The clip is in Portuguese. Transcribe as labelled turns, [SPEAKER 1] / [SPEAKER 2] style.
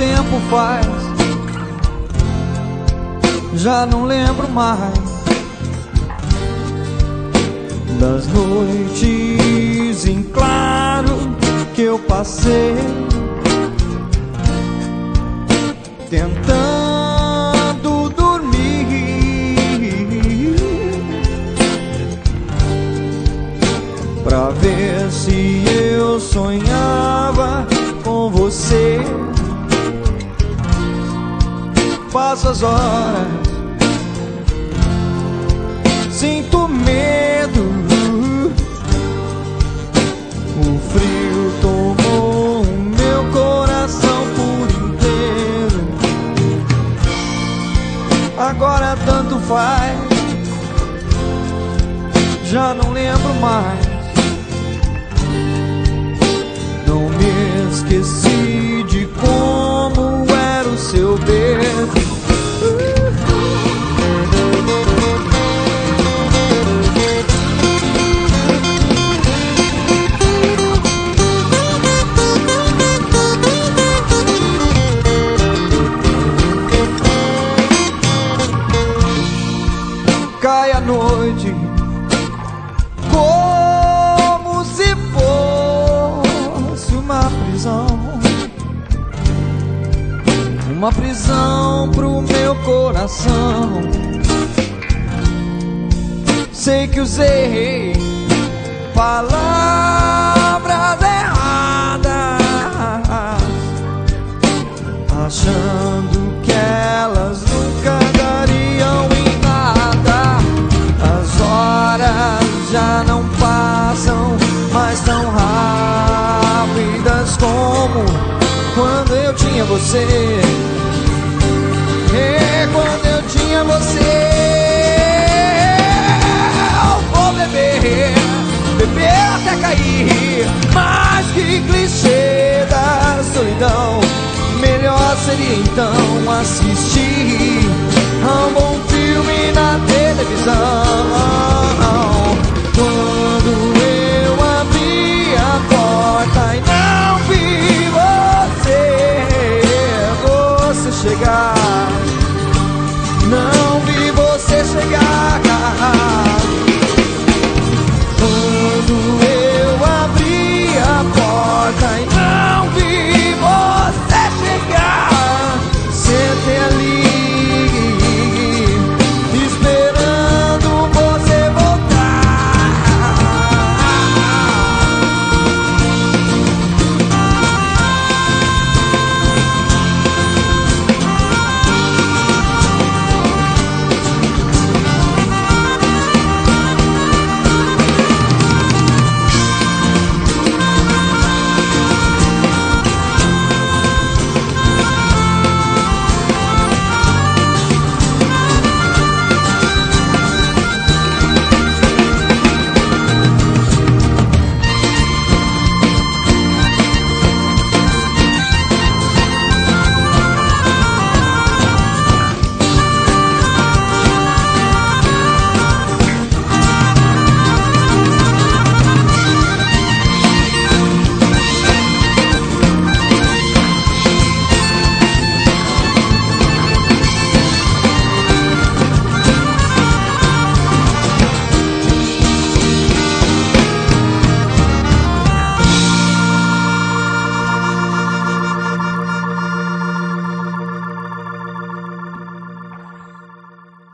[SPEAKER 1] tempo faz, já não lembro mais das noites em claro que eu passei tentando dormir pra ver se eu sonhava com você. Passo as horas, sinto medo, o frio tomou o meu coração por inteiro. Agora tanto faz, já não lembro mais. Não me esqueci de como era o seu beijo. Cai a noite como se fosse uma prisão pro meu coração. Sei que usei palavras erradas, achando que elas nunca dariam em nada. As horas já não passam mais tão rápidas como quando eu tinha você. Quando eu tinha você. Eu vou beber, beber até cair. Mas que clichê da solidão. Melhor seria então assistir